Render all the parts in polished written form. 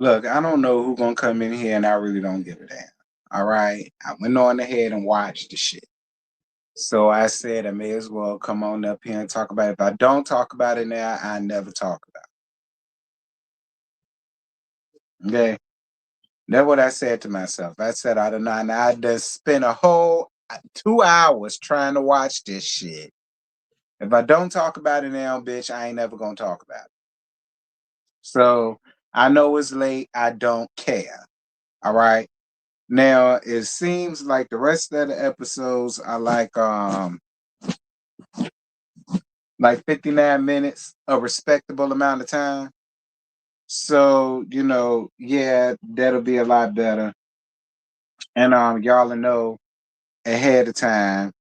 Look, I don't know who's gonna come in here, and I really don't give a damn. All right, I went on ahead and watched the shit. So I said I may as well come on up here and talk about it. If I don't talk about it now, I never talk about it. Okay. That's what I said to myself. I said I don't know. And I just spent a whole 2 hours trying to watch this shit. If I don't talk about it now, bitch, I ain't never gonna talk about it. So I know it's late. I don't care. All right. Now it seems like the rest of the episodes are like 59 minutes, a respectable amount of time. So, yeah, that'll be a lot better. And y'all will know ahead of time.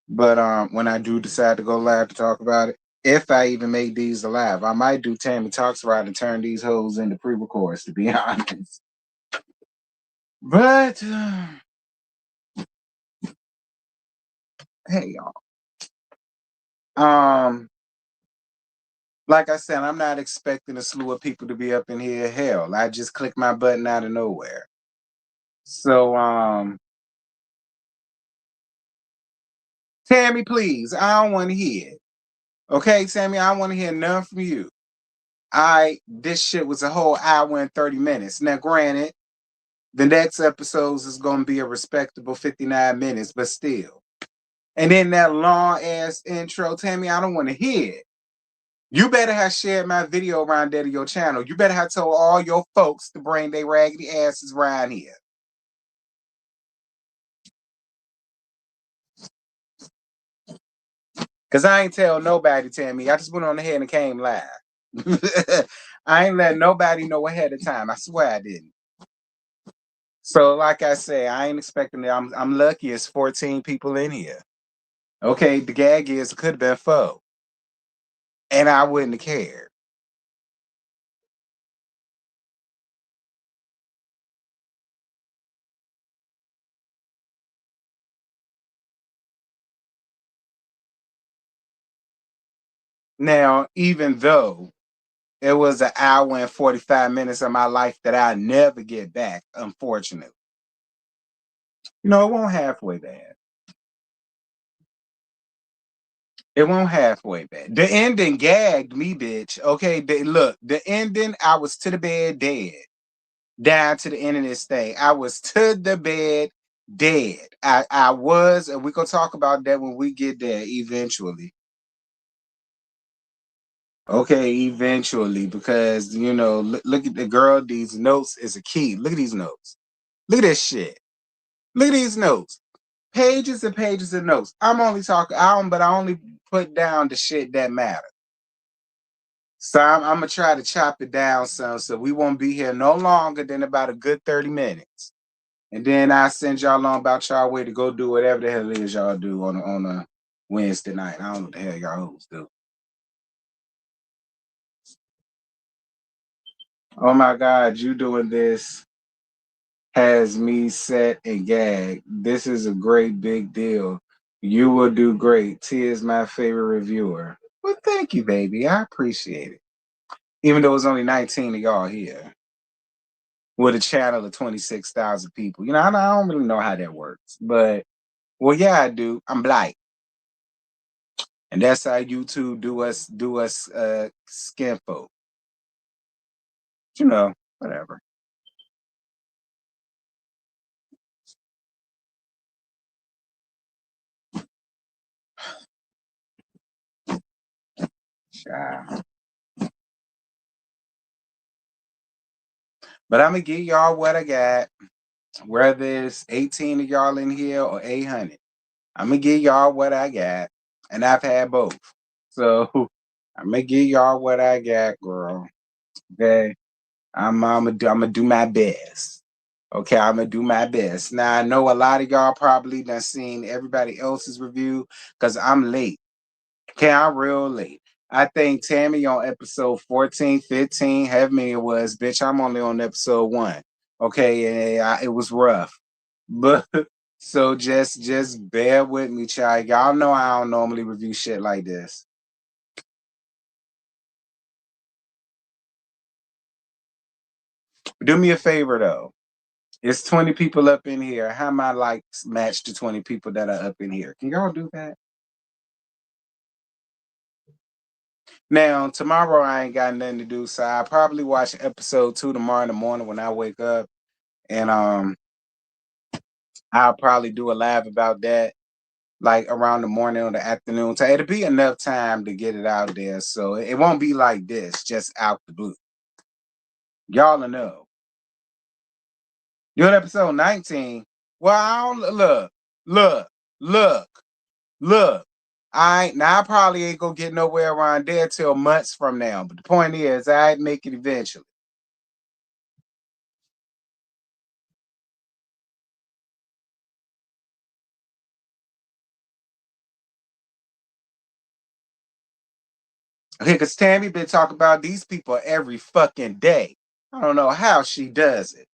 But when I do decide to go live to talk about it, if I even make these alive, I might do Tammy Talks Right and turn these hoes into pre-records, to be honest. But hey, y'all. Like I said, I'm not expecting a slew of people to be up in here. Hell, I just clicked my button out of nowhere. So Tammy, please, I don't want to hear it. Okay, Tammy, I don't want to hear none from you. This shit was a whole hour and 30 minutes. Now, granted, the next episodes is going to be a respectable 59 minutes, but still. And then that long ass intro, Tammy, I don't want to hear it. You better have shared my video around there to your channel. You better have told all your folks to bring their raggedy asses around here. Because I ain't tell nobody, Tammy. I just went on ahead and came live. I ain't let nobody know ahead of time. I swear I didn't. So, like I say, I ain't expecting that. I'm lucky it's 14 people in here. Okay, the gag is it could have been 4. And I wouldn't have cared. Now, even though it was an hour and 45 minutes of my life that I never get back, unfortunately. It won't halfway bad. It won't halfway bad. The ending gagged me, bitch. Okay, look, the ending, I was to the bed dead. Down to the end of this thing. I was to the bed dead. I was, and we're going to talk about that when we get there eventually. Okay, eventually, because, look at the girl. These notes is a key. Look at these notes. Look at this shit. Look at these notes. Pages and pages of notes. I'm only talking, but I only put down the shit that matters. So I'm gonna try to chop it down some, so we won't be here no longer than about a good 30 minutes. And then I send y'all on about y'all way to go do whatever the hell it is y'all do on a Wednesday night. I don't know what the hell y'all hoes do. Oh my God, you doing this has me set and gagged. This is a great big deal. You will do great. T is my favorite reviewer. Well, thank you, baby. I appreciate it. Even though it's only 19 of y'all here with a channel of 26,000 people. I don't really know how that works. But, well, yeah, I do. I'm black. And that's how YouTube do us skin folk. Whatever. Child. But I'm gonna give y'all what I got, whether it's 18 of y'all in here or 800. I'm gonna give y'all what I got, and I've had both. So I'm gonna give y'all what I got, girl. Okay, I'm gonna do my best. Okay, I'm gonna do my best. Now I know a lot of y'all probably done seen everybody else's review because I'm late. Okay, I'm real late. I think Tammy on episode 14, 15, however many it was, bitch, I'm only on episode 1. Okay, and it was rough. But so just bear with me, child. Y'all know I don't normally review shit like this. Do me a favor though. It's 20 people up in here. How my likes match the 20 people that are up in here? Can y'all do that? Now, tomorrow I ain't got nothing to do, so I'll probably watch episode 2 tomorrow in the morning when I wake up. And I'll probably do a live about that like around the morning or the afternoon. So it'll be enough time to get it out there. So it won't be like this, just out the blue. Y'all will know. You're at episode 19. Well, I don't look, look, look. Now I probably ain't gonna get nowhere around there till months from now. But the point is, I'd make it eventually. Okay, because Tammy been talking about these people every fucking day. I don't know how she does it.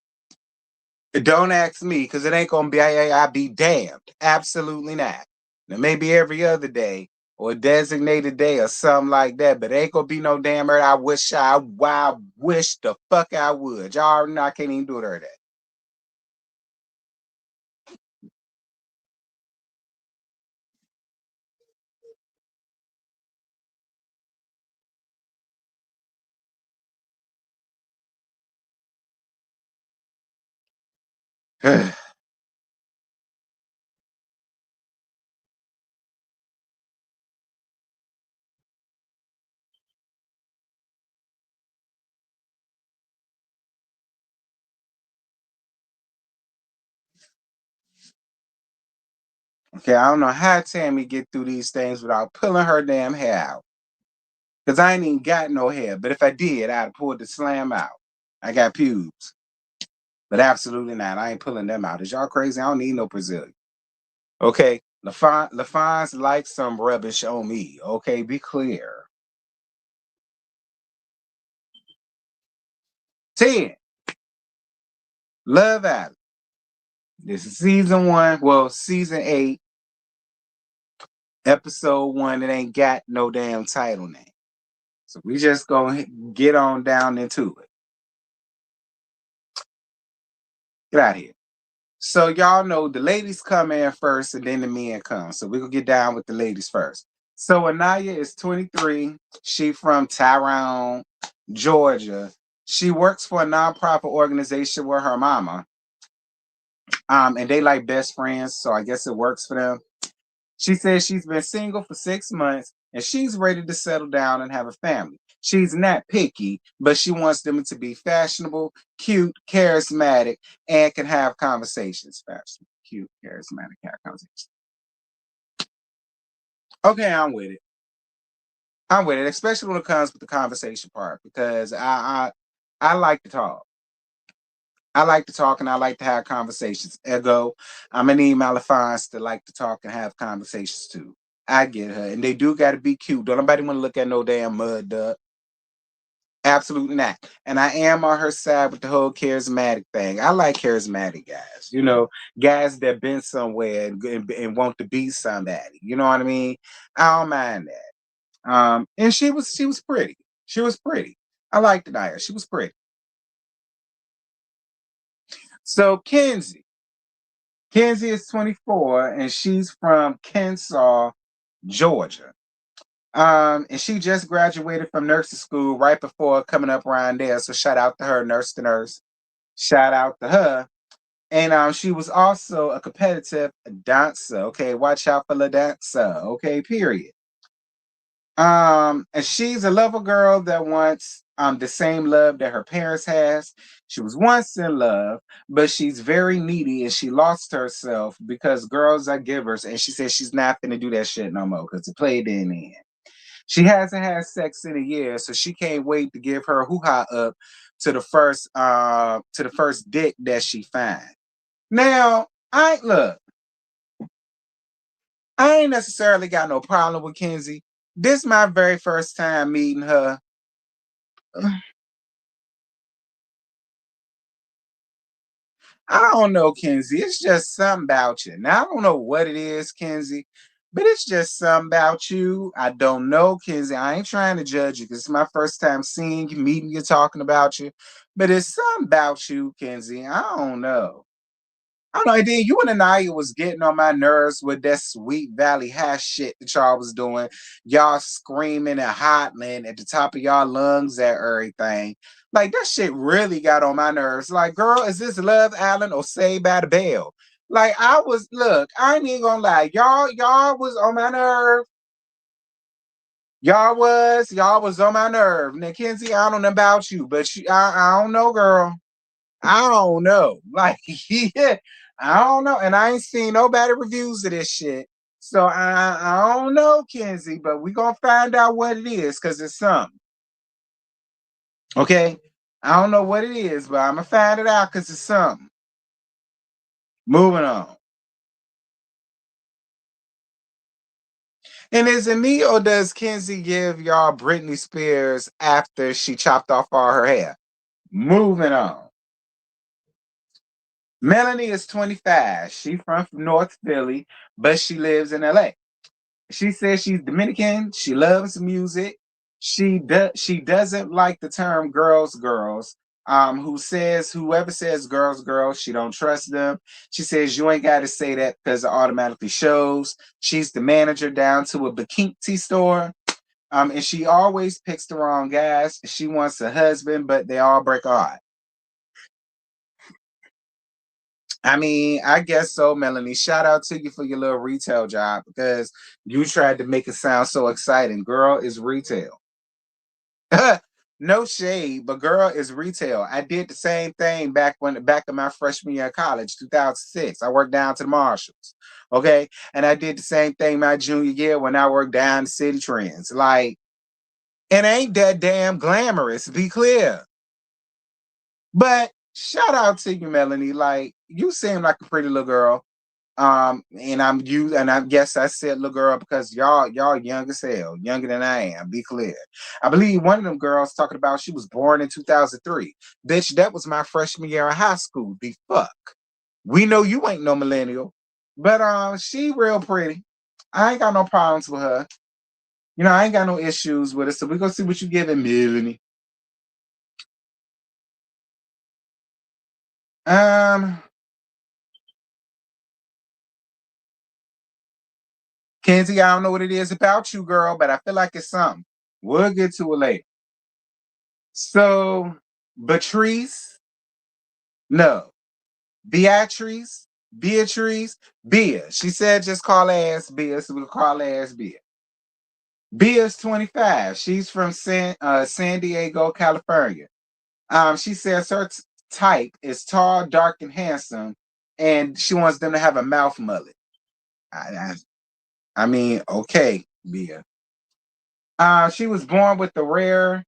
Don't ask me, because it ain't gonna be I be damned. Absolutely not. Now maybe every other day or a designated day or something like that, but it ain't gonna be no damn murder. I wish the fuck I would. Y'all already know I can't even do it her that. Okay, I don't know how Tammy get through these things without pulling her damn hair out. Cause I ain't even got no hair. But if I did, I'd have pulled the slam out. I got pubes. But absolutely not. I ain't pulling them out. Is y'all crazy? I don't need no Brazilian. Okay. LaFon's like some rubbish on me. Okay, be clear. 10. Love Island. This is season 1. Well, season 8, episode 1. It ain't got no damn title name. So we just gonna get on down into it. Get out of here. So y'all know the ladies come in first and then the men come. So we're gonna get down with the ladies first. So Anaya is 23. She from Tyrone, Georgia. She works for a nonprofit organization with her mama. And they like best friends, so I guess it works for them. She says she's been single for 6 months and she's ready to settle down and have a family. She's not picky, but she wants them to be fashionable, cute, charismatic, and can have conversations. Fashionable, cute, charismatic, have conversations. Okay, I'm with it. I'm with it, especially when it comes with the conversation part, because I like to talk. I like to talk and I like to have conversations. Ergo, I'm gonna need Malafons to like to talk and have conversations too. I get her. And they do gotta be cute. Don't nobody want to look at no damn mud duck. Absolutely not. And I am on her side with the whole charismatic thing. I like charismatic guys, guys that been somewhere and want to be somebody. You know what I mean? I don't mind that. And she was pretty. She was pretty. I liked Anaya. She was pretty. So Kenzie is 24 and she's from Kensaw, Georgia. And she just graduated from nursing school right before coming up around there. So shout out to her, nurse to nurse. Shout out to her. And she was also a competitive dancer. Okay, watch out for the dancer. Okay, period. And she's a lover girl that wants the same love that her parents has. She was once in love, but she's very needy and she lost herself because girls are givers. And she says she's not gonna do that shit no more because the play didn't end. She hasn't had sex in a year, so she can't wait to give her hoo-ha up to the first dick that she finds. Now, I ain't necessarily got no problem with Kenzie. This is my very first time meeting her. I don't know, Kenzie. It's just something about you. Now, I don't know what it is, Kenzie, But it's just something about you. I don't know, Kenzie. I ain't trying to judge you because it's my first time seeing you, meeting you, talking about you. But it's something about you, Kenzie. I don't know. I don't know. And then you and Anaya was getting on my nerves with that Sweet Valley hash shit that y'all was doing. Y'all screaming and hollering at the top of y'all lungs at everything. Like that shit really got on my nerves. Like, girl, is this Love Island or Saved by the Bell? Like look, I ain't even gonna lie. Y'all was on my nerve. Y'all was on my nerve. Now, Kenzie, I don't know about you, but I don't know, girl. I don't know. Like, yeah, I don't know. And I ain't seen no bad reviews of this shit. So I don't know, Kenzie, but we gonna find out what it is because it's something. Okay. I don't know what it is, but I'm gonna find it out because it's something. Moving on. And is it me or does Kenzie give y'all Britney Spears after she chopped off all her hair? Moving on. Melanie is 25. She from North Philly, but she lives in LA. She says she's Dominican. She loves music. She doesn't like the term girls. Whoever says girls, she don't trust them. She says you ain't got to say that because it automatically shows. She's the manager down to a bikini store. And she always picks the wrong guys. She wants a husband, but they all break her heart. I mean, I guess so, Melanie. Shout out to you for your little retail job because you tried to make it sound so exciting. Girl is retail. No shade, but girl is retail. I did the same thing back in my freshman year of college, 2006. I worked down to the Marshalls. Okay. And I did the same thing my junior year when I worked down City Trends. Like, it ain't that damn glamorous, be clear. But shout out to you, Melanie. Like, you seem like a pretty little girl. And I guess I said little girl because y'all young as hell, younger than I am. Be clear. I believe one of them girls talking about she was born in 2003. Bitch, that was my freshman year of high school. The fuck. We know you ain't no millennial, but she real pretty. I ain't got no problems with her. You know, I ain't got no issues with her. So we gonna see what you giving, Melanie. Um, Kenzie, I don't know what it is about you, girl, but I feel like it's something. We'll get to it later. So, Beatrice, no. Beatrice, Bia. She said just call her ass Bia, so we'll call her ass Bia. Bia's 25. She's from San Diego, California. She says her type is tall, dark, and handsome, and she wants them to have a mouth mullet. I, I mean, okay, Bia. She was born with a rare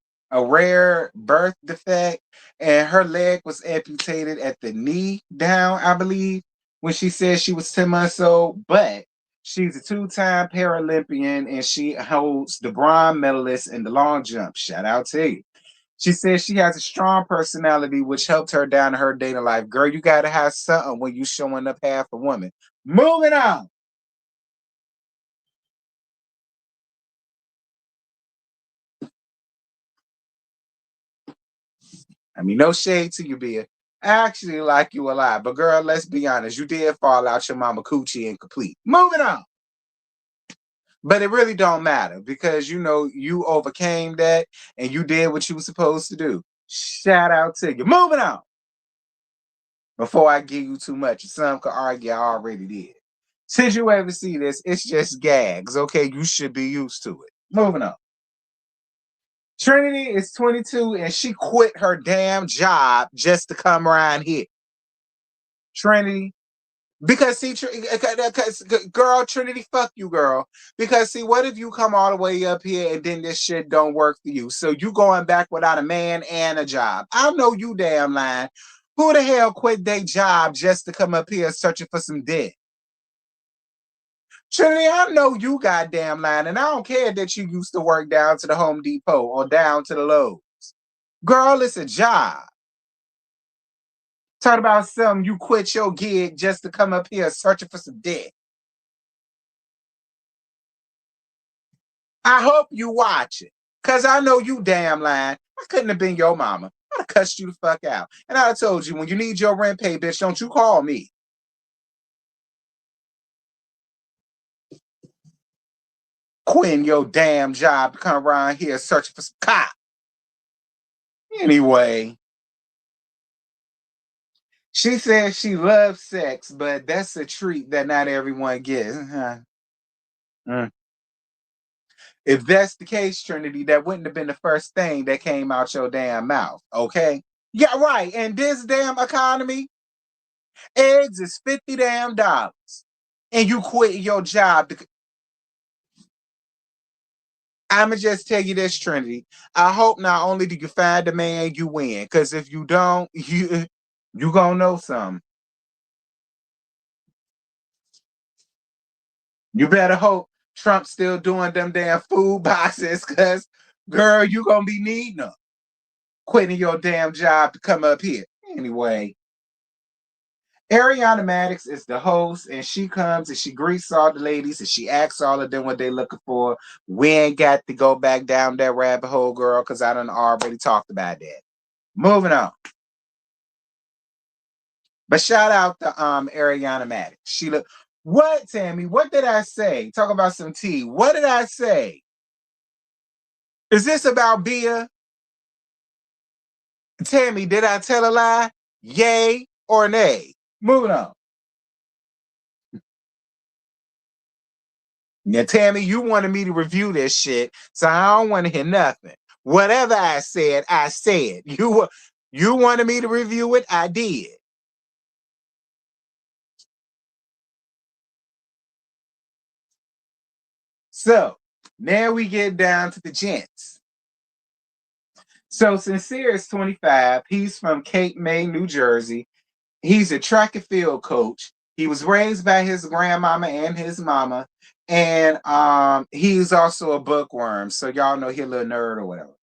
birth defect, and her leg was amputated at the knee down, I believe, when she said she was 10 months old. But she's a two-time Paralympian, and she holds the bronze medalist in the long jump. Shout out to you. She says she has a strong personality, which helped her down in her dating life. Girl, you gotta have something when you showing up half a woman. Moving on. I mean, no shade to you, Bia. I actually like you a lot, but girl, let's be honest, you did fall out your mama coochie incomplete. Moving on. But it really don't matter because you know you overcame that and you did what you were supposed to do. Shout out to you. Moving on. Before I give you too much, some could argue I already did. Since you ever see this, it's just gags. Okay, you should be used to it. Moving on. Trinity is 22 and she quit her damn job just to come around here. Trinity. Because see, girl, Trinity, fuck you, girl. Because see, what if you come all the way up here and then this shit don't work for you? So you going back without a man and a job? I know you damn lying. Who the hell quit their job just to come up here searching for some dick? Trinity, I know you goddamn lying, and I don't care that you used to work down to the Home Depot or down to the Lowe's. Girl, it's a job. Talk about something you quit your gig just to come up here searching for some dick. I hope you watch it. Cause I know you damn lying. I couldn't have been your mama. I'd have cussed you the fuck out. And I told you, when you need your rent paid, bitch, don't you call me. Quitting your damn job to come around here searching for some cop. Anyway, she says she loves sex, but that's a treat that not everyone gets. Mm. If that's the case, Trinity, that wouldn't have been the first thing that came out your damn mouth, okay? Yeah, right. And this damn economy, eggs is $50 damn dollars. And you quit your job. I'ma just tell you this, Trinity. I hope not only do you find a man, you win. Cause if you don't, you gonna know something. You better hope Trump's still doing them damn food boxes, cause girl, you gonna be needing them. Quitting your damn job to come up here. Anyway, Ariana Maddox is the host, and she comes and she greets all the ladies and she asks all of them what they're looking for. We ain't got to go back down that rabbit hole, girl, because I done already talked about that. Moving on. But shout out to Ariana Maddox. She look what, Tammy? What did I say? Talk about some tea. What did I say? Is this about beer? Tammy, did I tell a lie? Yay or nay? Moving on. Now, Tammy, you wanted me to review this shit, so I don't want to hear nothing. Whatever I said, I said. You wanted me to review it, I did. So now we get down to the gents. So Sincere is 25. He's from Cape May, New Jersey. He's a track and field coach. He was raised by his grandmama and his mama. And he's also a bookworm. So y'all know he's a little nerd or whatever.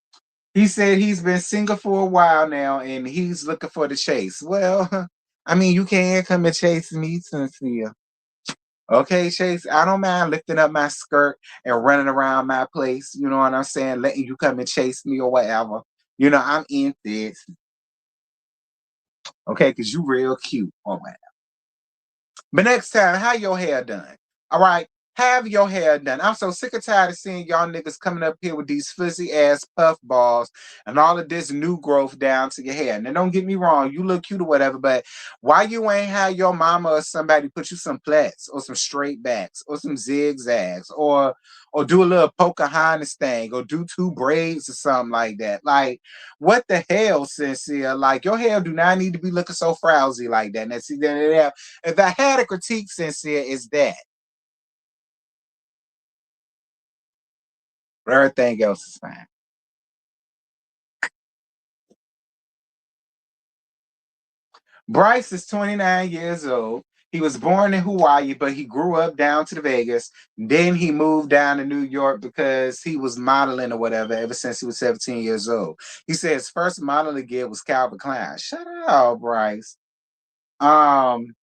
He said he's been single for a while now and he's looking for the chase. Well, I mean, you can't come and chase me, Sincere. Okay, Chase, I don't mind lifting up my skirt and running around my place. You know what I'm saying? Letting you come and chase me or whatever. You know, I'm in this. Okay, because you real cute or whatever. But next time, have your hair done. All right? Have your hair done. I'm so sick and tired of seeing y'all niggas coming up here with these fuzzy ass puff balls and all of this new growth down to your hair. Now, don't get me wrong, you look cute or whatever, but why you ain't have your mama or somebody put you some plaits or some straight backs or some zigzags or do a little Pocahontas thing or do two braids or something like that? Like, what the hell, Sincere? Like, your hair do not need to be looking so frowsy like that. Now, see, if I had a critique, Sincere, is that. But everything else is fine. Bryce is 29 years old. He was born in Hawaii, but he grew up down to the Vegas. Then he moved down to New York because he was modeling or whatever ever since he was 17 years old. He said his first modeling gig was Calvin Klein. Shut up, Bryce. Um,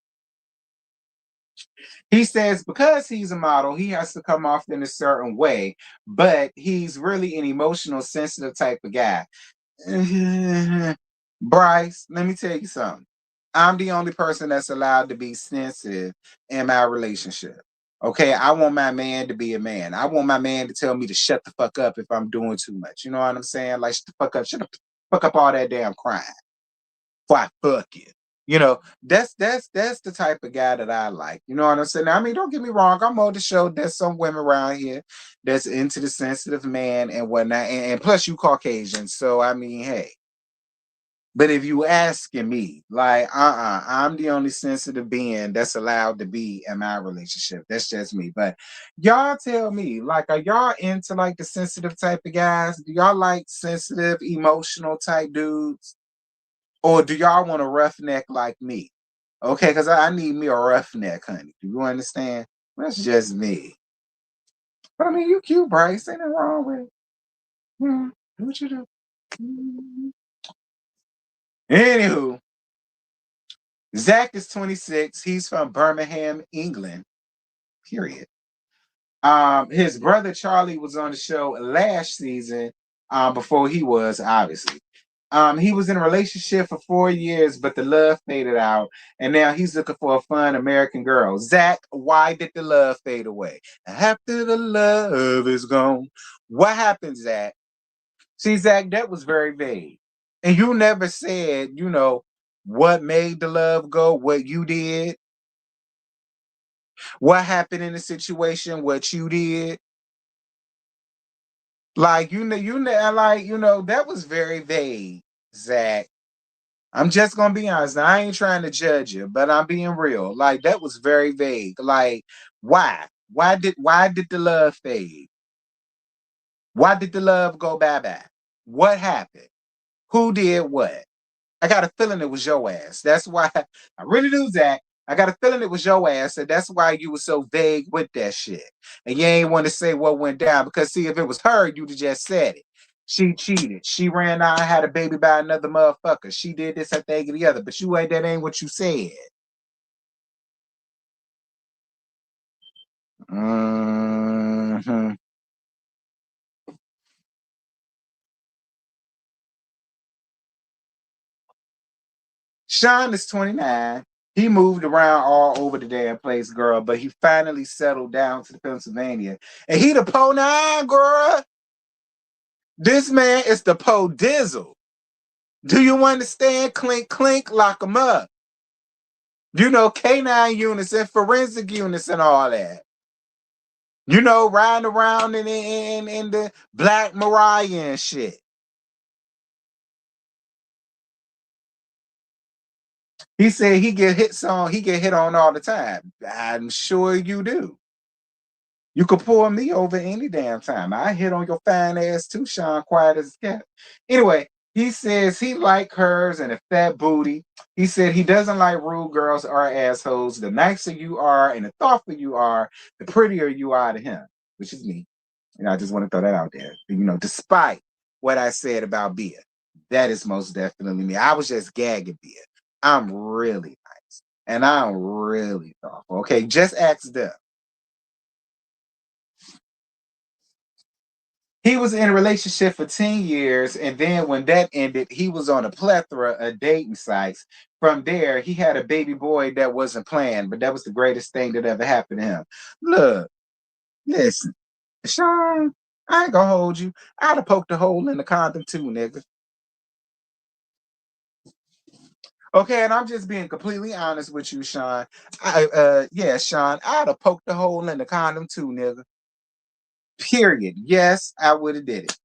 he says because he's a model, he has to come off in a certain way, but he's really an emotional, sensitive type of guy. Bryce, let me tell you something. I'm the only person that's allowed to be sensitive in my relationship. Okay, I want my man to be a man. I want my man to tell me to shut the fuck up if I'm doing too much. You know what I'm saying? Like, shut the fuck up, shut the fuck up all that damn crying. Before I fuck you. You know, that's the type of guy that I like. You know what I'm saying? I mean, don't get me wrong. I'm on the show. There's some women around here that's into the sensitive man and whatnot. And plus, you Caucasian, so I mean, hey. But if you asking me, like, I'm the only sensitive being that's allowed to be in my relationship. That's just me. But y'all tell me, like, are y'all into like the sensitive type of guys? Do y'all like sensitive, emotional type dudes? Or do y'all want a roughneck like me? Okay, because I need me a roughneck, honey. Do you understand? That's just me. But I mean, you cute, Bryce. Ain't nothing wrong with it. Do what you do. Anywho, Zach is 26. He's from Birmingham, England. Period. His brother Charlie was on the show last season, before he was, obviously. He was in a relationship for 4 years, but the love faded out, and now he's looking for a fun American girl. Zach, why did the love fade away? After the love is gone, what happened, Zach? See, Zach, that was very vague, and you never said, what made the love go, what you did, what happened in the situation, what you did. Like that was very vague, Zach. I'm just gonna be honest. Now, I ain't trying to judge you, but I'm being real. Like that was very vague. Like why? Why did the love fade? Why did the love go bye bye? What happened? Who did what? I got a feeling it was your ass. That's why I really do, Zach. I got a feeling it was your ass, and that's why you were so vague with that shit. And you ain't want to say what went down because, see, if it was her, you'd have just said it. She cheated. She ran out and had a baby by another motherfucker. She did this, that, thing, and the other. But that ain't what you said. Mm-hmm. Sean is 29. He moved around all over the damn place, girl, but he finally settled down to the Pennsylvania. And he the Po 9, girl. This man is the Po Dizzle. Do you understand? Clink, clink, lock him up. Canine units and forensic units and all that. Riding around in the Black Mariah and shit. He said he get hit on all the time. I'm sure you do. You could pull me over any damn time. I hit on your fine ass too, Sean, quiet as a cat. Anyway, he says he like hers and a fat booty. He said he doesn't like rude girls or assholes. The nicer you are and the thoughtful you are, the prettier you are to him, which is me. I just want to throw that out there. Despite what I said about Bia, that is most definitely me. I was just gagging Bia. I'm really nice. And I'm really thoughtful. Okay, just ask them. He was in a relationship for 10 years, and then when that ended, he was on a plethora of dating sites. From there, he had a baby boy that wasn't planned, but that was the greatest thing that ever happened to him. Look, listen, Sean, I ain't gonna hold you. I'd have poked a hole in the condom too, nigga. Okay, and I'm just being completely honest with you, Sean. Yeah, Sean, I'd have poked a hole in the condom too, nigga. Period. Yes, I would have did it.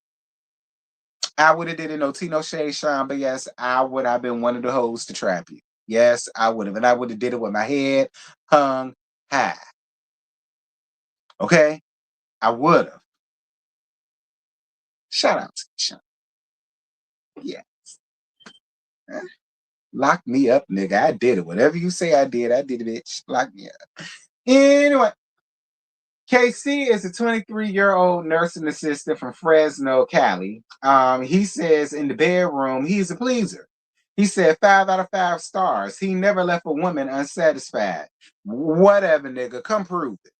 I would have did it, no tea, no shade, Sean, but yes, I would have been one of the hoes to trap you. Yes, I would have. And I would have did it with my head hung high. Okay? I would have. Shout out to you, Sean. Yeah. Lock me up, nigga. I did it. Whatever you say I did it, bitch. Lock me up. Anyway, KC is a 23-year-old nursing assistant from Fresno, Cali. He says in the bedroom, he's a pleaser. He said 5 out of 5 stars. He never left a woman unsatisfied. Whatever, nigga. Come prove it.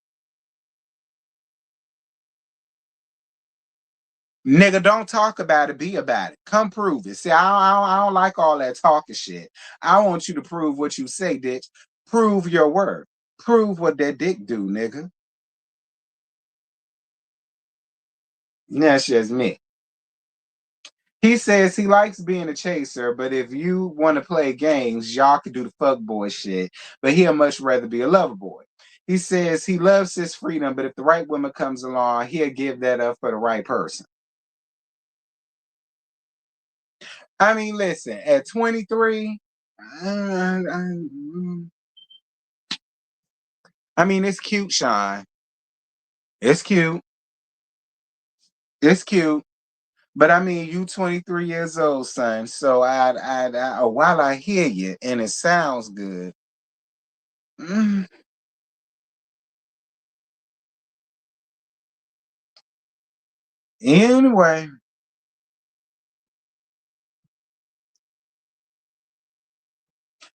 Nigga, don't talk about it. Be about it. Come prove it. See, I don't like all that talking shit. I want you to prove what you say, bitch. Prove your word. Prove what that dick do, nigga. That's just me. He says he likes being a chaser, but if you want to play games, y'all can do the fuck boy shit. But he'll much rather be a lover boy. He says he loves his freedom, but if the right woman comes along, he'll give that up for the right person. I mean, listen, at 23, I mean, it's cute, Sean. It's cute. It's cute. But I mean, you 23 years old, son. So while I hear you and it sounds good, mm, anyway.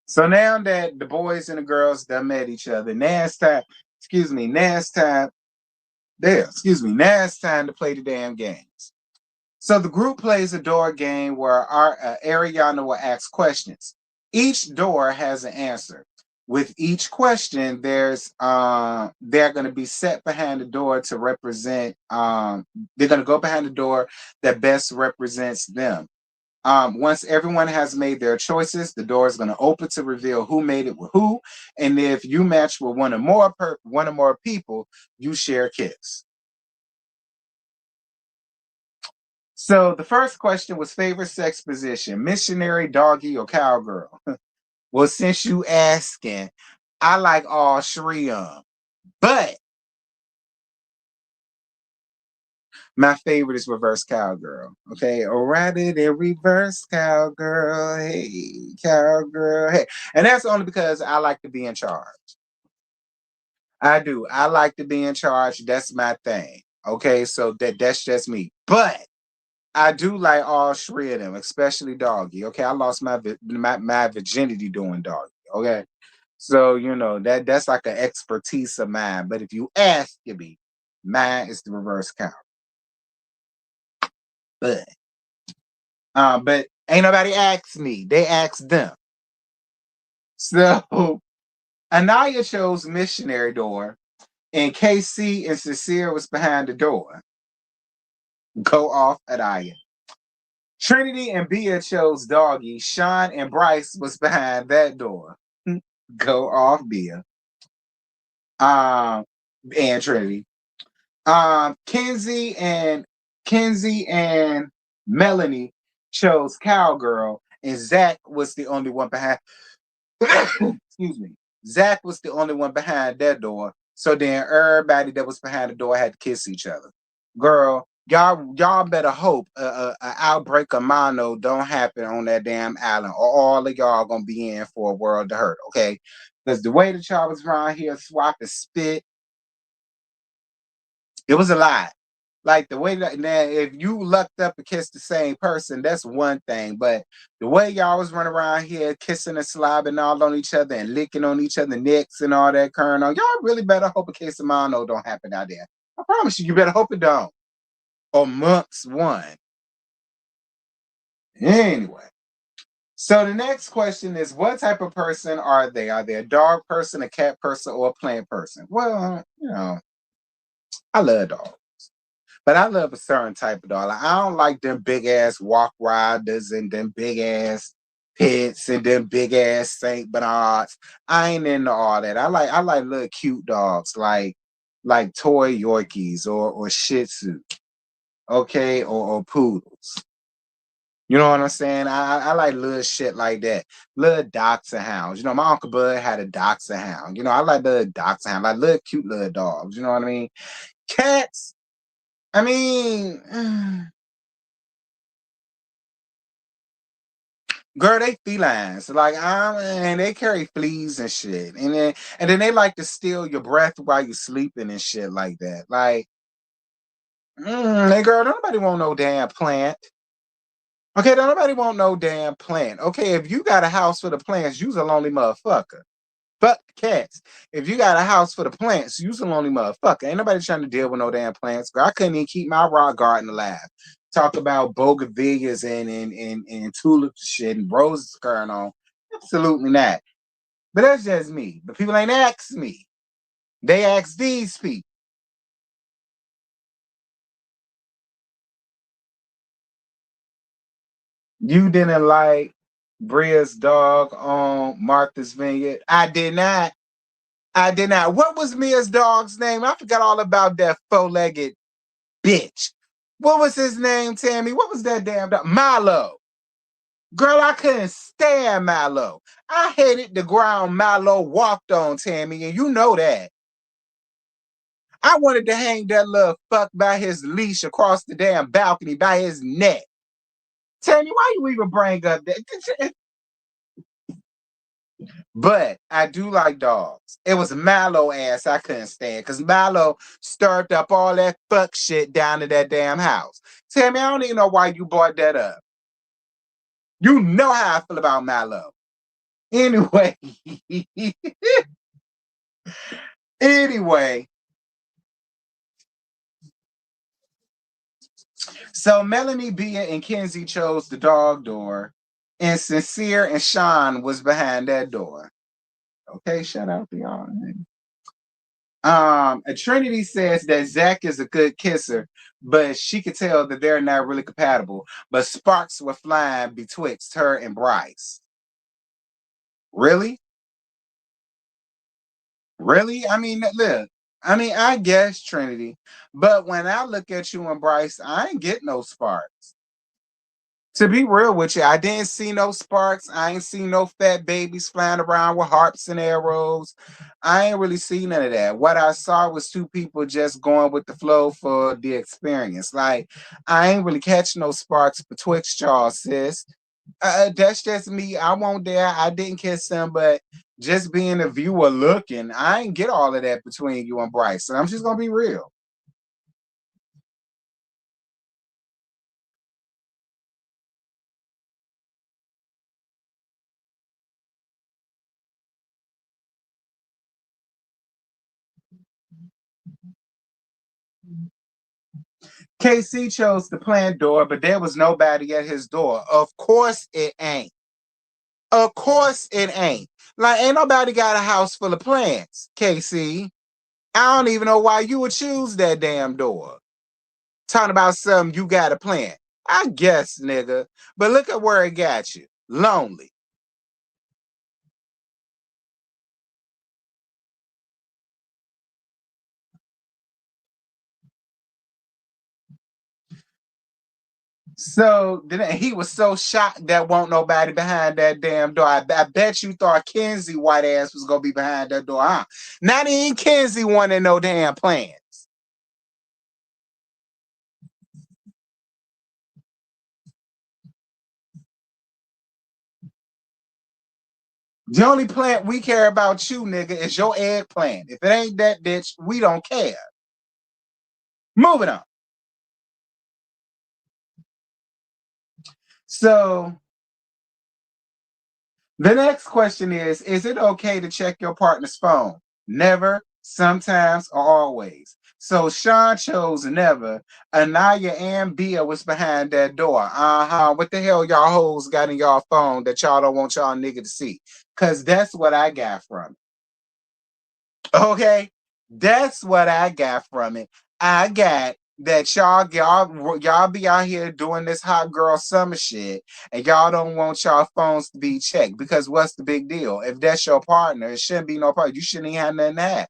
So now that the boys and the girls done met each other, now it's time. Excuse me, now it's time. There, excuse me. Now it's time to play the damn games. So the group plays a door game where our Ariana will ask questions. Each door has an answer. With each question, they're going to be set behind the door to represent. They're going to go behind the door that best represents them. Once everyone has made their choices, the door is going to open to reveal who made it with who, and if you match with one or more people, you share a kiss. So the first question was favorite sex position: missionary, doggy, or cowgirl. Well, since you asking, I like all three of them, but my favorite is reverse cowgirl. Okay, alrighty, then reverse cowgirl. Hey, cowgirl. Hey, and that's only because I like to be in charge. I do. I like to be in charge. That's my thing. Okay, so that's just me. But I do like all three of them, especially doggy. Okay, I lost my virginity doing doggy. Okay, so you know that's like an expertise of mine. But if you ask me, mine is the reverse count. But but ain't nobody asked me. They asked them. So Anaya chose missionary door, and KC and Sincere was behind the door. Go off Anaya. Trinity and Bia chose doggy. Sean and Bryce was behind that door. Go off Bia. Um and Trinity. Kenzie and Melanie chose cowgirl, and Zach was the only one behind. Excuse me. Zach was the only one behind that door. So then everybody that was behind the door had to kiss each other. Girl, y'all better hope a outbreak of mono don't happen on that damn island, or all of y'all gonna be in for a world to hurt. Okay, because the way that y'all was around here swapping spit, it was a lot. Like the way that now, if you lucked up and kissed the same person, that's one thing. But the way y'all was running around here kissing and slobbing all on each other and licking on each other necks and all that current on, y'all really better hope a case of mono don't happen out there. I promise you, you better hope it don't. Or months one. Anyway. So the next question is, what type of person are they? Are they a dog person, a cat person, or a plant person? Well, I love dogs. But I love a certain type of dog. Like, I don't like them big ass walk riders and them big ass pits and them big ass Saint Bernards. I ain't into all that. I like little cute dogs like toy Yorkies or Shih Tzu, okay, or poodles. You know what I'm saying? I like little shit like that. Little dachshund hounds. You know, my Uncle Bud had a dachshund hound. You know, I like little dachshund hounds, like little cute little dogs. You know what I mean? Cats, I mean, girl, they felines. Like and they carry fleas and shit. And then they like to steal your breath while you're sleeping and shit like that. Like, hey girl, don't nobody want no damn plant. Okay, don't nobody want no damn plant. Okay, if you got a house for the plants, you's a lonely motherfucker. Fuck cats. If you got a house for the plants, you's a lonely motherfucker. Ain't nobody trying to deal with no damn plants. Girl, I couldn't even keep my rock garden alive. Talk about bougainvilleas and tulips and shit and roses going on. Absolutely not. But that's just me. But people ain't asked me. They asked these people. You didn't like Bria's dog on Martha's Vineyard. I did not. I did not. What was Mia's dog's name? I forgot all about that four-legged bitch. What was his name, Tammy? What was that damn dog? Milo. Girl, I couldn't stand Milo. I hated the ground Milo walked on, Tammy, and you know that. I wanted to hang that little fuck by his leash across the damn balcony by his neck. Tammy, why you even bring up that? But I do like dogs. It was Mallow ass I couldn't stand because Mallow stirred up all that fuck shit down in that damn house. Tell me, I don't even know why you brought that up. You know how I feel about Mallow. Anyway, anyway, So Melanie, Bia, and Kenzie chose the dog door, and Sincere and Sean was behind that door. Okay, shout out to y'all. Trinity says that Zach is a good kisser, but she could tell that they're not really compatible. But sparks were flying betwixt her and Bryce. Really? Really? I mean, look. I mean, I guess Trinity, but when I look at you and Bryce, I ain't get no sparks. To be real with you, I didn't see no sparks. I ain't seen no fat babies flying around with harps and arrows. I ain't really seen none of that. What I saw was two people just going with the flow for the experience. Like, I ain't really catch no sparks betwixt y'all, sis. That's just me. I won't dare. I didn't kiss him, but just being a viewer looking, I ain't get all of that between you and Bryce. So I'm just gonna be real. KC chose the plant door, but there was nobody at his door. Of course it ain't. Of course it ain't. Like, ain't nobody got a house full of plants, KC. I don't even know why you would choose that damn door. Talking about something you got a plant. I guess, nigga. But look at where it got you. Lonely. So then he was so shocked that won't nobody behind that damn door. I bet you thought Kenzie white ass was gonna be behind that door, huh? Not even Kenzie wanted no damn plans. The only plant we care about you, nigga, is your eggplant. If it ain't that bitch, we don't care. Moving on. So the next question is it okay to check your partner's phone? Never, sometimes, or always. So Sean chose never. Anaya and Bia was behind that door. Uh-huh. What the hell y'all hoes got in y'all phone that y'all don't want y'all nigga to see? Cause that's what I got from it. Okay, that's what I got from it. I got that y'all be out here doing this hot girl summer shit, and y'all don't want y'all phones to be checked because what's the big deal? If that's your partner, it shouldn't be no part. You shouldn't even have nothing to have.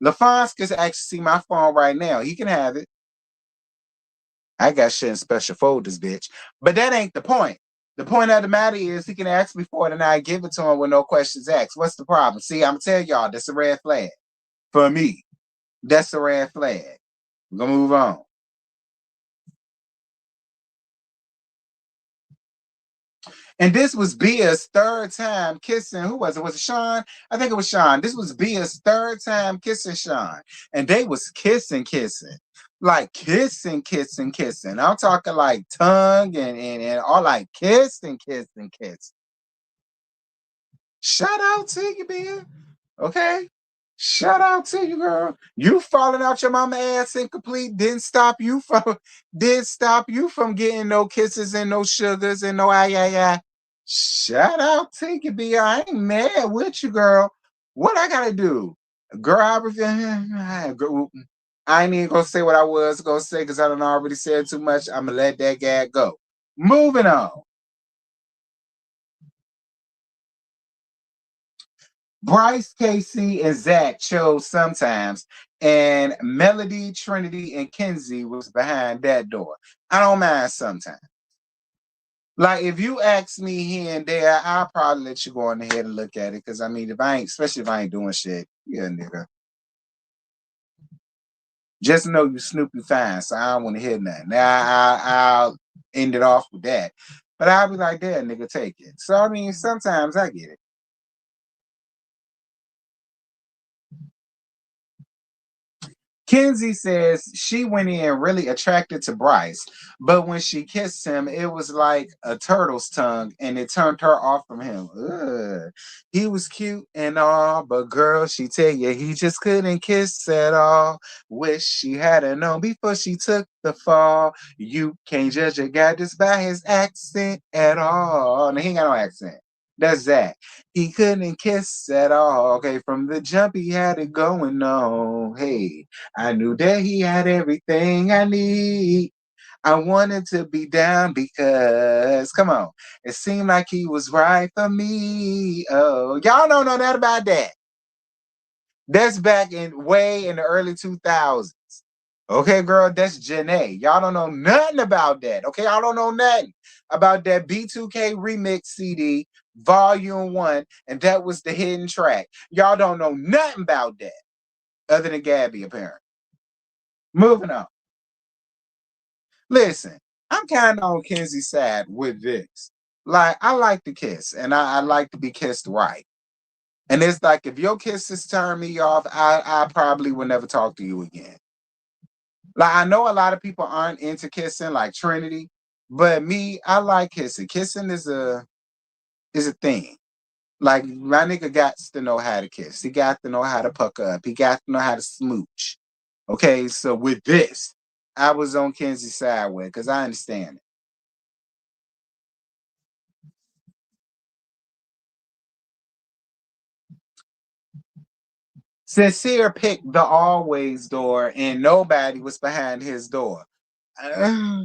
LaFonce can actually see my phone right now. He can have it. I got shit in special folders, bitch. But that ain't the point. The point of the matter is he can ask me for it and I give it to him with no questions asked. What's the problem? See, I'm telling y'all, that's a red flag for me. That's a red flag. We're gonna move on. And this was Bia's third time kissing. Who was it? Was it Sean? I think it was Sean. This was Bia's third time kissing Sean. And they was kissing. Like kissing. I'm talking like tongue and all like kissing. Shout out to you, Bia. Okay. Shout out to you, girl. You falling out your mama ass incomplete didn't stop you from getting no kisses and no sugars and no ay. Shout out to you, B. I ain't mad with you, girl. What I gotta do? Girl, I ain't even gonna say what I was gonna say because I don't already said too much. I'm gonna let that gag go. Moving on. Bryce, Casey, and Zach chose sometimes, and Melody, Trinity, and Kenzie was behind that door. I don't mind sometimes. Like if you ask me here and there, I'll probably let you go on ahead and look at it. Cause I mean, if I ain't, especially if I ain't doing shit, yeah, nigga. Just know you Snoopy fine, so I don't want to hear nothing. Now I'll end it off with that. But I'll be like, there, nigga, take it. So I mean, sometimes I get it. Kenzie says she went in really attracted to Bryce, but when she kissed him, it was like a turtle's tongue and it turned her off from him. Ugh. He was cute and all, but girl, she tell you he just couldn't kiss at all. Wish she had known before she took the fall. You can't judge a guy just by his accent at all. No, he ain't got no accent. That's that. He couldn't kiss at all. Okay, from the jump he had it going on. Hey. I knew that he had everything I need. I wanted to be down because, come on, it seemed like he was right for me. Oh, y'all don't know that about that. That's back in way in the early 2000s. Okay, girl, that's Janae. Y'all don't know nothing about that. Okay, y'all don't know nothing about that B2K remix CD, Volume 1, and that was the hidden track. Y'all don't know nothing about that other than Gabby, apparently. Moving on. Listen, I'm kind of on Kenzie's side with this. Like, I like to kiss, and I like to be kissed right. And it's like, if your kisses turn me off, I probably will never talk to you again. Like, I know a lot of people aren't into kissing, like Trinity, but me, I like kissing. Kissing is a thing. Like, my nigga got to know how to kiss. He got to know how to puck up. He got to know how to smooch. Okay, so with this, I was on Kenzie's side with because I understand it. Sincere picked the always door and nobody was behind his door. Uh,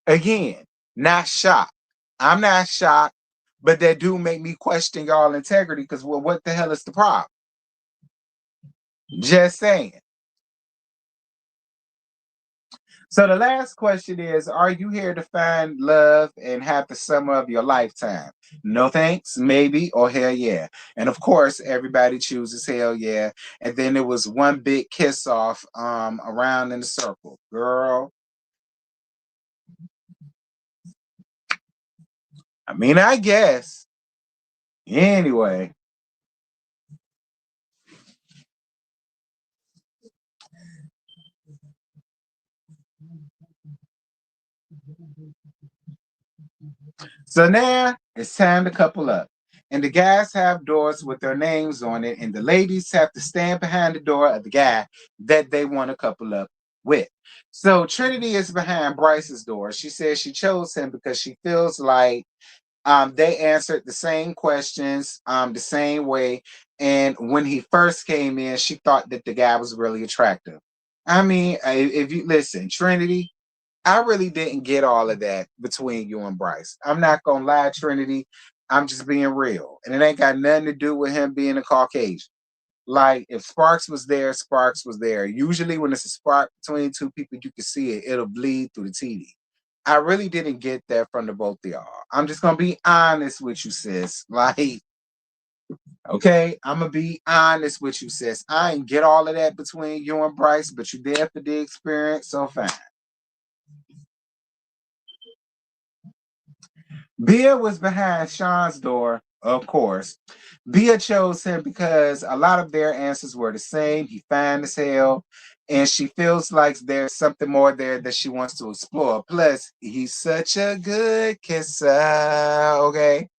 Again, not shocked. I'm not shocked, but that do make me question y'all integrity because, well, what the hell is the problem? Just saying. So the last question is, are you here to find love and have the summer of your lifetime? No thanks, maybe, or hell yeah. And of course, everybody chooses hell yeah. And then there was one big kiss off around in the circle. Girl, I mean, I guess. Anyway. So now it's time to couple up. And the guys have doors with their names on it, and the ladies have to stand behind the door of the guy that they want to couple up with. So Trinity is behind Bryce's door. She says she chose him because she feels like they answered the same questions the same way. And when he first came in, she thought that the guy was really attractive. I mean, if you listen, Trinity, I really didn't get all of that between you and Bryce. I'm not gonna lie, Trinity. I'm just being real. And it ain't got nothing to do with him being a Caucasian. Like if Sparks was there, Sparks was there. Usually when it's a spark between two people, you can see it, it'll bleed through the TV. I really didn't get that from the both of y'all. I'm just gonna be honest with you, sis. Like, okay, I'm gonna be honest with you, sis. I ain't get all of that between you and Bryce, but you there for the experience, so fine. Bia was behind Sean's door, of course. Bia chose him because a lot of their answers were the same. He fine as hell. And she feels like there's something more there that she wants to explore. Plus, he's such a good kisser. Okay.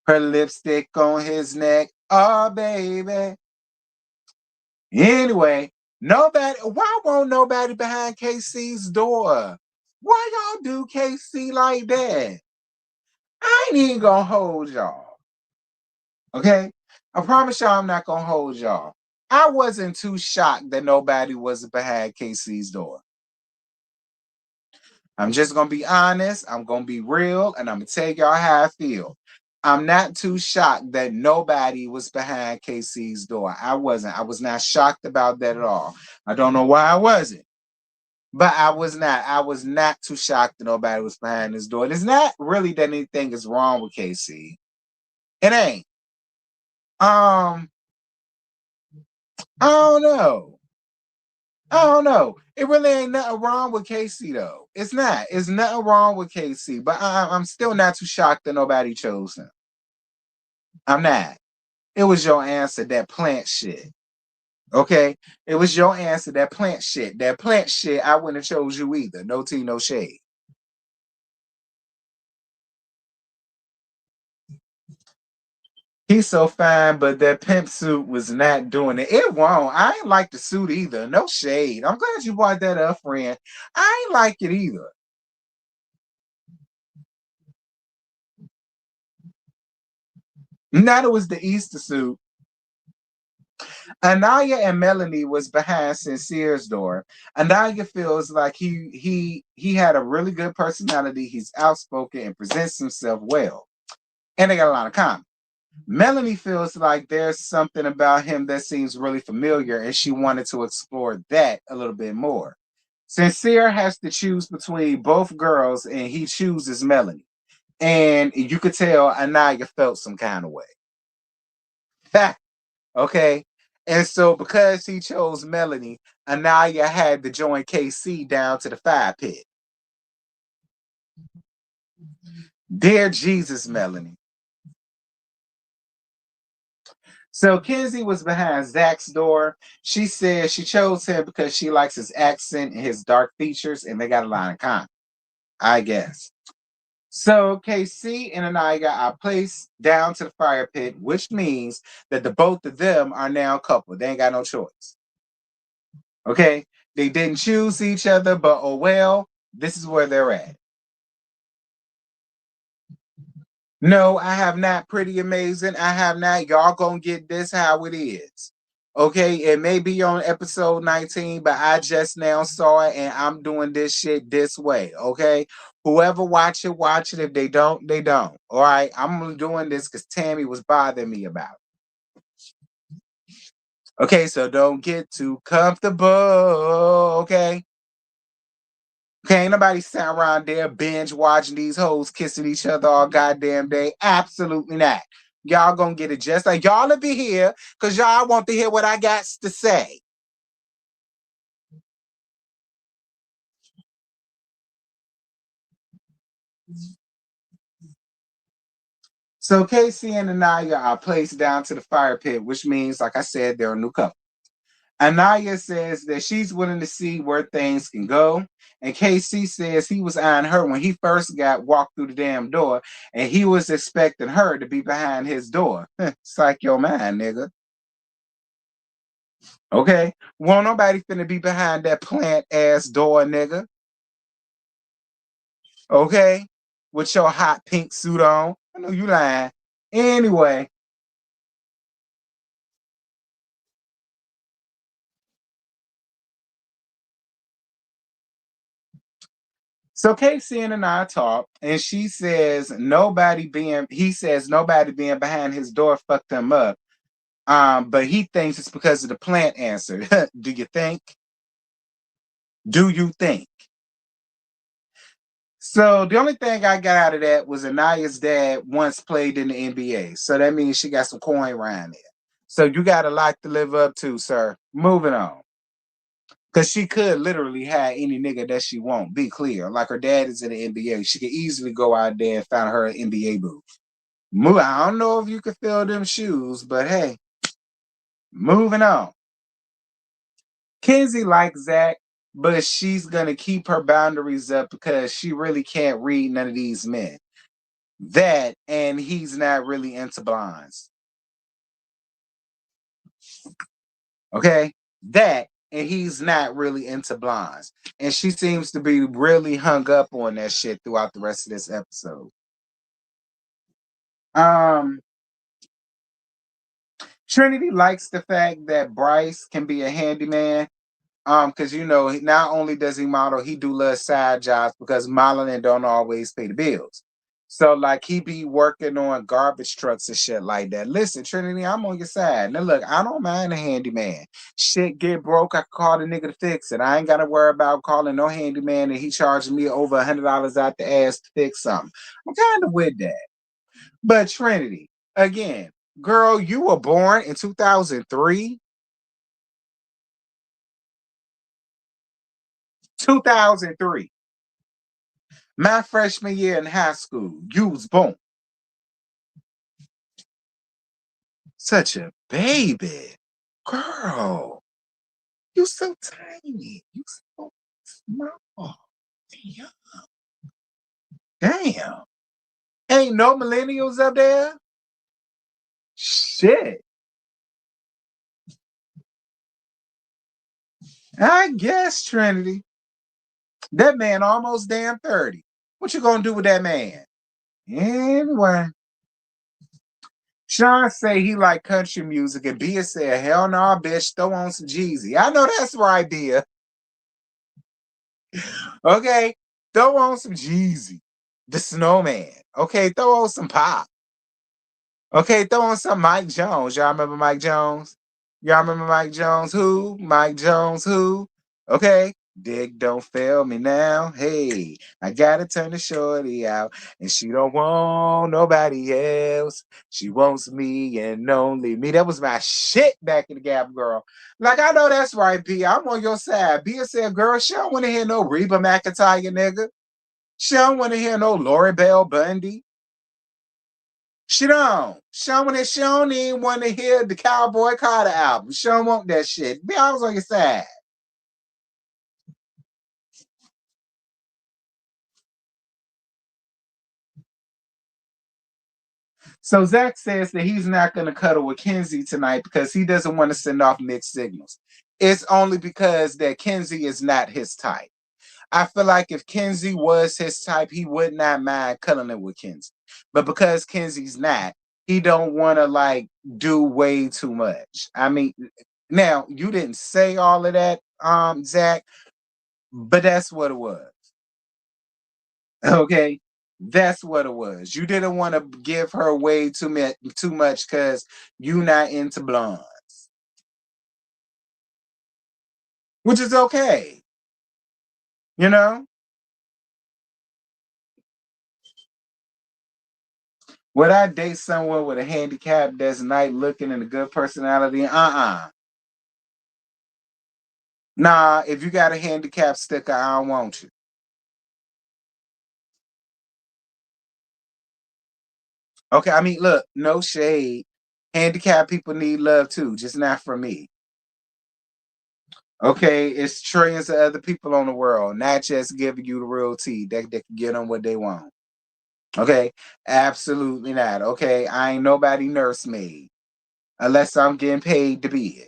Her lipstick on his neck. Oh, baby. Anyway, nobody, why won't nobody behind KC's door? Why y'all do KC like that? I ain't even gonna hold y'all. Okay? I promise y'all I'm not gonna hold y'all. I wasn't too shocked that nobody was behind KC's door. I'm just gonna be honest, I'm gonna be real, and I'm gonna tell y'all how I feel. I'm not too shocked that nobody was behind KC's door. I wasn't. I was not shocked about that at all. I don't know why I wasn't. But I was not. I was not too shocked that nobody was behind this door. It's not really that anything is wrong with KC. It ain't. Um, I don't know. I don't know. It really ain't nothing wrong with Casey though. It's not. It's nothing wrong with Casey, but I'm still not too shocked that nobody chose him. I'm not. It was your answer, that plant shit. Okay, it was your answer. That plant shit. That plant shit. I wouldn't have chose you either. No tea, no shade. He's so fine, but that pimp suit was not doing it. It won't. I ain't like the suit either. No shade. I'm glad you brought that up, friend. I ain't like it either. Not it was the Easter suit. Anaya and Melanie was behind Sincere's door. Anaya feels like he had a really good personality. He's outspoken and presents himself well, and they got a lot of common. Melanie feels like there's something about him that seems really familiar, and she wanted to explore that a little bit more. Sincere has to choose between both girls, and he chooses Melanie. And you could tell Anaya felt some kind of way. Okay. And so because he chose Melanie, Anaya had to join KC down to the fire pit. Dear Jesus, Melanie. So Kenzie was behind Zach's door. She said she chose him because she likes his accent and his dark features, and they got a lot in common, I guess. So KC and Anaya are placed down to the fire pit, which means that the both of them are now a couple. They ain't got no choice. Okay? They didn't choose each other, but oh well, this is where they're at. No, I have not. Pretty amazing. I have not. Y'all gonna get this how it is. Okay, it may be on episode 19, but I just now saw it and I'm doing this shit this way. Okay, whoever watch it, watch it. If they don't, they don't. All right, I'm doing this because Tammy was bothering me about it. Okay, so don't get too comfortable. Okay. Okay, ain't nobody sitting around there binge watching these hoes kissing each other all goddamn day. Absolutely not. Y'all gonna get it just like y'all will be here because y'all want to hear what I got to say. So Casey and Anaya are placed down to the fire pit, which means, like I said, they're a new couple. Anaya says that she's willing to see where things can go. And KC says he was eyeing her when he first got walked through the damn door, and he was expecting her to be behind his door. Psych your mind, nigga. Okay? Won't nobody finna be behind that plant ass door, nigga. Okay? With your hot pink suit on. I know you lying. Anyway, so Casey and I talk, and he says nobody being behind his door fucked him up. But he thinks it's because of the plant answer. Do you think? Do you think? So the only thing I got out of that was Anaya's dad once played in the NBA. So that means she got some coin around there. So you got a lot to live up to, sir. Moving on. Because she could literally have any nigga that she want. Be clear. Like her dad is in the NBA. She could easily go out there and find her an NBA boo. I don't know if you could fill them shoes, but hey, moving on. Kenzie likes Zach, but she's gonna keep her boundaries up because she really can't read none of these men. That and he's not really into blondes. Okay? That and he's not really into blondes. And she seems to be really hung up on that shit throughout the rest of this episode. Um Trinity likes the fact that Bryce can be a handyman. Because not only does he model, he do little side jobs because modeling don't always pay the bills. So like he be working on garbage trucks and shit like that. Listen, Trinity, I'm on your side. Now look, I don't mind a handyman. Shit get broke, I can call the nigga to fix it. I ain't gotta worry about calling no handyman and he charging me over $100 out the ass to fix something. I'm kind of with that. But Trinity, again, girl, you were born in 2003. 2003. My freshman year in high school, you was born. Such a baby. Girl, you so tiny. You so small. Damn. Damn. Ain't no millennials up there? Shit. I guess, Trinity. That man almost damn 30. What you gonna do with that man? Anyway. Sean say he like country music, and Bia said, hell no, bitch, throw on some Jeezy. I know that's right, Bia. Okay, throw on some Jeezy. The Snowman. Okay, throw on some pop. Okay, throw on some Mike Jones. Y'all remember Mike Jones? Y'all remember Mike Jones? Who? Mike Jones, who? Okay. Dick don't fail me now. Hey, I gotta turn the shorty out. And she don't want nobody else. She wants me and only me. That was my shit back in the Gap, girl. Like, I know that's right, B. I'm on your side. Bia said, girl, she don't want to hear no Reba McEntire, nigga. She don't want to hear no Lori Bell Bundy. She don't. She don't even want to hear the Cowboy Carter album. She don't want that shit. Be honest on your side. So Zach says that he's not going to cuddle with Kenzie tonight because he doesn't want to send off mixed signals. It's only because that Kenzie is not his type. I feel like if Kenzie was his type, he would not mind cuddling with Kenzie. But because Kenzie's not, he don't want to like do way too much. I mean, now you didn't say all of that, Zach, but that's what it was. Okay. That's what it was. You didn't want to give her way too much because you not into blondes. Which is okay. You know? Would I date someone with a handicap that's nice looking and a good personality? Nah, if you got a handicap sticker, I don't want you. Okay, I mean, look, no shade. Handicapped people need love too, just not from me. Okay, it's trillions of other people on the world, not just giving you the real tea that can get them what they want. Okay, absolutely not. Okay, I ain't nobody nursemaid unless I'm getting paid to be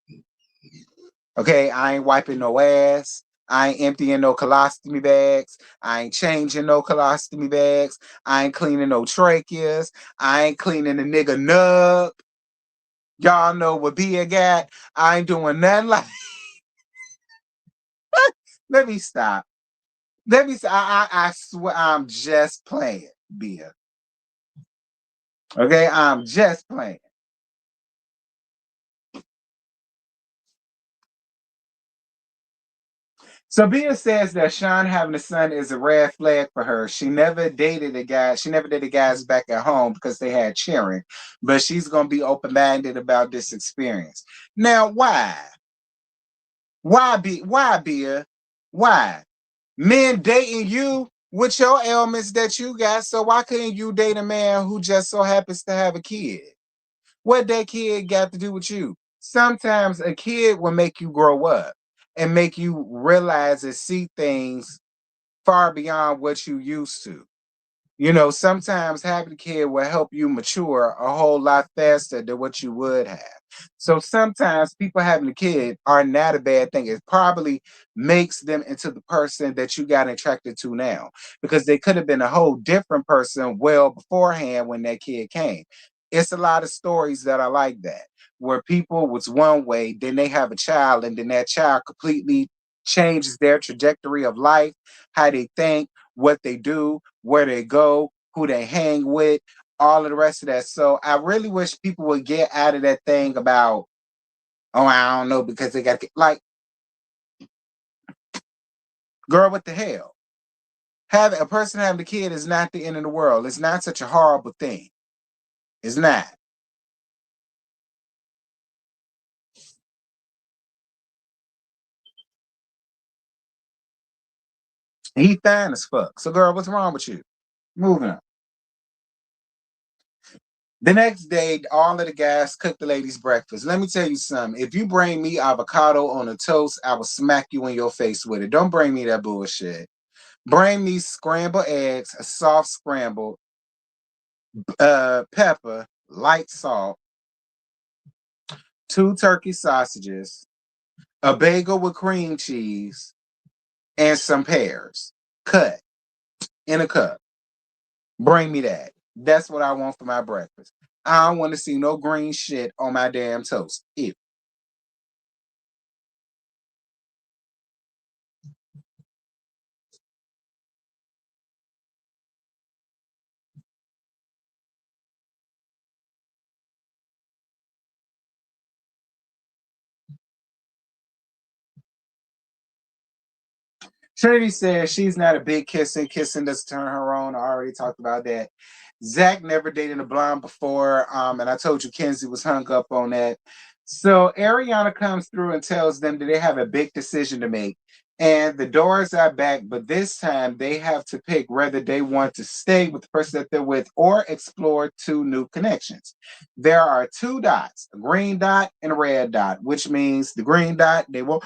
it. Okay, I ain't wiping no ass. I ain't emptying no colostomy bags. I ain't changing no colostomy bags. I ain't cleaning no tracheas. I ain't cleaning the nigga nub. Y'all know what Bia got. I ain't doing nothing like. Let me stop. Let me. I swear, I'm just playing, Bia. Okay, I'm just playing. So Bia says that Sean having a son is a red flag for her. She never dated a guy. She never dated guys back at home because they had cheering, but she's gonna be open minded about this experience. Now, why? Why, Bia? Why? Men dating you with your ailments that you got, so why couldn't you date a man who just so happens to have a kid? What that kid got to do with you? Sometimes a kid will make you grow up and make you realize and see things far beyond what you used to. You know, sometimes having a kid will help you mature a whole lot faster than what you would have. So sometimes people having a kid are not a bad thing. It probably makes them into the person that you got attracted to now because they could have been a whole different person well beforehand when that kid came. It's a lot of stories that are like that, where people was one way, then they have a child, and then that child completely changes their trajectory of life, how they think, what they do, where they go, who they hang with, all of the rest of that. So I really wish people would get out of that thing about, oh, I don't know, because they got like, girl, what the hell? Having a person having a kid is not the end of the world. It's not such a horrible thing. It's not. He fine as fuck. So, girl, what's wrong with you? Moving on. The next day, all of the guys cooked the ladies' breakfast. Let me tell you something. If you bring me avocado on a toast, I will smack you in your face with it. Don't bring me that bullshit. Bring me scrambled eggs, a soft scramble, pepper, light salt, two turkey sausages, a bagel with cream cheese, and some pears cut in a cup. Bring me that. That's what I want for my breakfast. I don't want to see no green shit on my damn toast. Ew. Trinity says she's not a big kisser. Kissing doesn't turn her on. I already talked about that. Zach never dated a blonde before. And I told you Kenzie was hung up on that. So Ariana comes through and tells them that they have a big decision to make. And the doors are back, but this time they have to pick whether they want to stay with the person that they're with or explore two new connections. There are two dots, a green dot and a red dot, which means the green dot, they want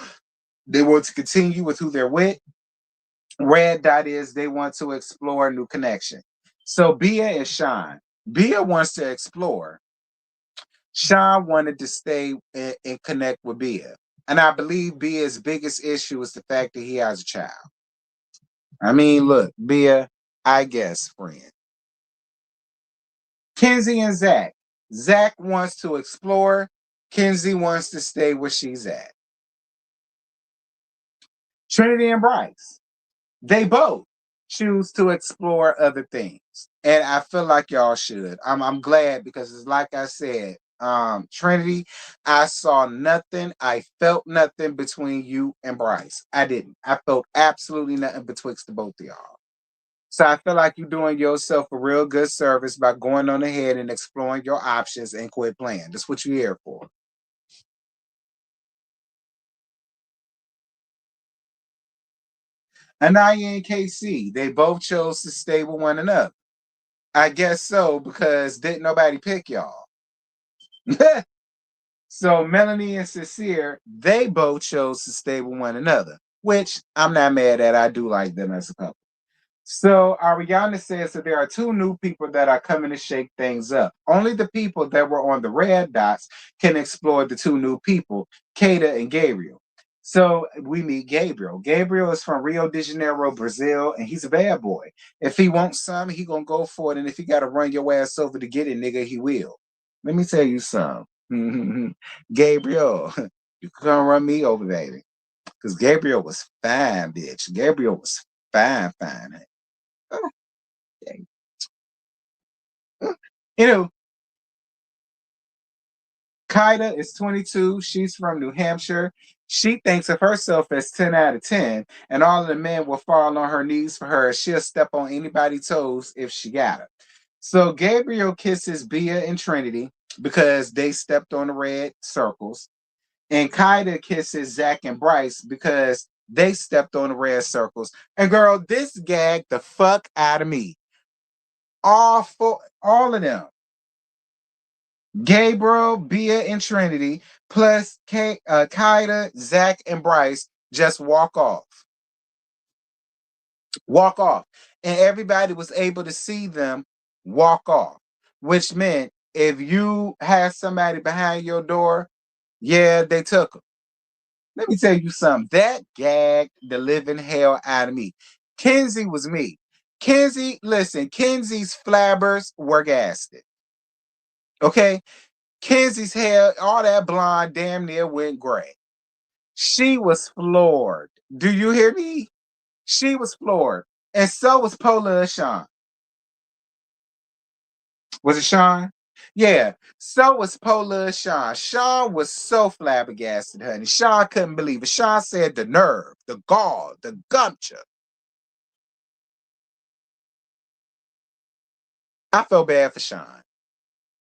to continue with who they're with. Red dot is they want to explore a new connection. So Bia and Sean. Bia wants to explore. Sean wanted to stay and connect with Bia. And I believe Bia's biggest issue is the fact that he has a child. I mean, look, Bia, I guess, friend. Kenzie and Zach. Zach wants to explore. Kenzie wants to stay where she's at. Trinity and Bryce. They both choose to explore other things. And I feel like y'all should. I'm glad because it's like I said, Trinity, I saw nothing. I felt nothing between you and Bryce. I didn't. I felt absolutely nothing betwixt the both of y'all. So I feel like you're doing yourself a real good service by going on ahead and exploring your options and quit playing. That's what you're here for. Anaya and KC, they both chose to stay with one another. I guess so, because didn't nobody pick y'all. So Melanie and Sincere, they both chose to stay with one another, which I'm not mad at. I do like them as a couple. So Ariana says that there are two new people that are coming to shake things up. Only the people that were on the red dots can explore the two new people, Kada and Gabriel. So we meet Gabriel. Gabriel is from Rio de Janeiro, Brazil, and he's a bad boy. If he wants some, he gonna go for it. And if he gotta run your ass over to get it, nigga, he will. Let me tell you something. Gabriel, you can come run me over, baby. Because Gabriel was fine, bitch. Gabriel was fine, fine. Oh, dang. You know, Kaida is 22. She's from New Hampshire. She thinks of herself as 10 out of 10, and all of the men will fall on her knees for her. She'll step on anybody's toes if she got her. So Gabriel kisses Bia and Trinity because they stepped on the red circles. And Kaida kisses Zach and Bryce because they stepped on the red circles. And girl, this gagged the fuck out of me. All of them. Gabriel, Bia, and Trinity, plus Kaida, Zach, and Bryce just walk off. Walk off. And everybody was able to see them walk off, which meant if you had somebody behind your door, yeah, they took them. Let me tell you something. That gagged the living hell out of me. Kenzie was me. Kenzie, listen, Kenzie's flabbers were gasted. Okay? Kenzie's hair, all that blonde damn near went gray. She was floored. Do you hear me? She was floored. And so was Pola and Sean. Was it Sean? Yeah. So was Pola and Sean. Sean was so flabbergasted, honey. Sean couldn't believe it. Sean said the nerve, the gall, the gumption. I felt bad for Sean.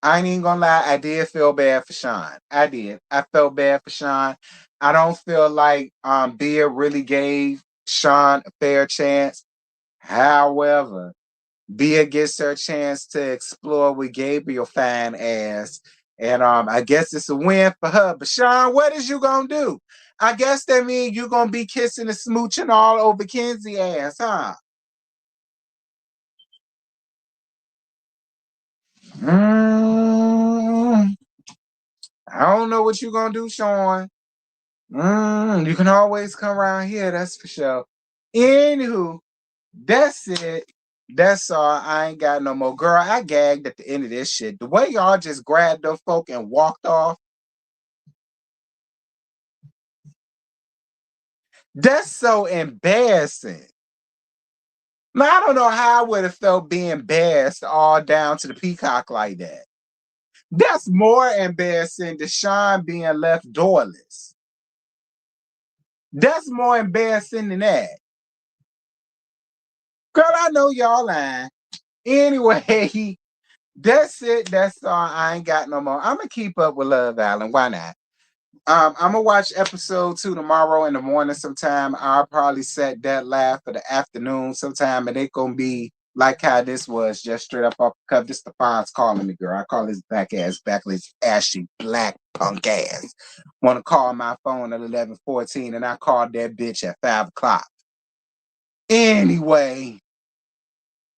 I ain't even gonna lie, I did feel bad for Sean. I did. I felt bad for Sean. I don't feel like Bia really gave Sean a fair chance. However, Bia gets her chance to explore with Gabriel fine ass. And I guess it's a win for her. But Sean, what is you gonna do? I guess that means you gonna be kissing and smooching all over Kenzie ass, huh? Mm, I don't know what you gonna do, Sean. You can always come around here, that's for sure. Anywho, that's it. That's all. I ain't got no more. Girl, I gagged at the end of this shit. The way y'all just grabbed the folk and walked off, that's so embarrassing. Now, I don't know how I would have felt being embarrassed all down to the peacock like that. That's more embarrassing than Sean being left doorless. That's more embarrassing than that. Girl, I know y'all lying. Anyway, that's it. That's all. I ain't got no more. I'm gonna keep up with Love Island. Why not? I'm gonna watch episode 2 tomorrow in the morning sometime. I'll probably set that live for the afternoon sometime, and it gonna be like how this was, just straight up off the cuff. This the Fonz calling me, girl. I call his back ass backless, ashy, black punk ass. Want to call my phone at 11:14, and I called that bitch at 5 o'clock. Anyway,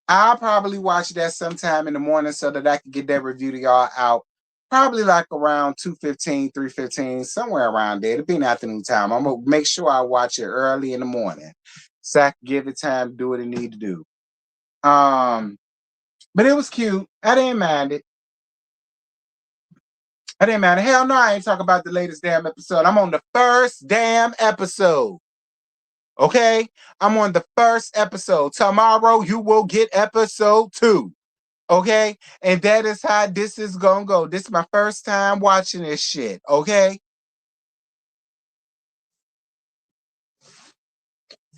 I'll probably watch that sometime in the morning so that I can get that review to y'all out. Probably like around 2:15, 3:15, somewhere around there. It'll be an afternoon time. I'm gonna make sure I watch it early in the morning so I can give it time to do what it need to do. But it was cute. I didn't mind it. I didn't mind it. Hell no, I ain't talking about the latest damn episode. I'm on the first damn episode. Okay? I'm on the first episode. Tomorrow you will get episode 2. Okay, and that is how this is gonna go. This is my first time watching this shit. Okay,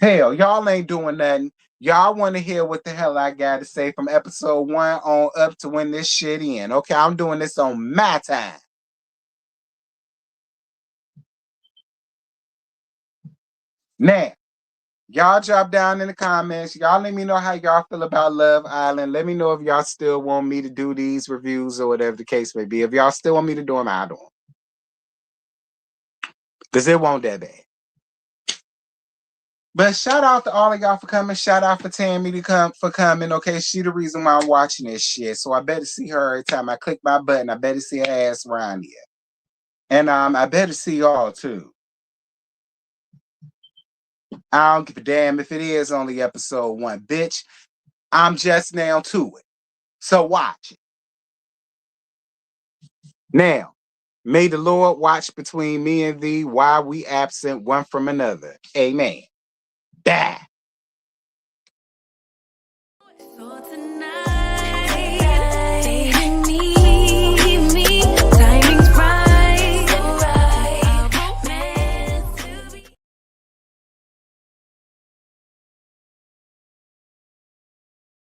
hell, y'all ain't doing nothing. Y'all want to hear what the hell I got to say from episode 1 on up to when this shit in. Okay, I'm doing this on my time. Now, y'all drop down in the comments. Y'all let me know how y'all feel about Love Island. Let me know if y'all still want me to do these reviews or whatever the case may be. If y'all still want me to do them, I'll do them. Because it won't that bad. But shout out to all of y'all for coming. Shout out for Tammy for coming. Okay, she the reason why I'm watching this shit. So I better see her every time I click my button. I better see her ass around here. And I better see y'all too. I don't give a damn if it is only episode 1. Bitch, I'm just now to it. So watch it. Now, may the Lord watch between me and thee while we absent one from another. Amen. Bye.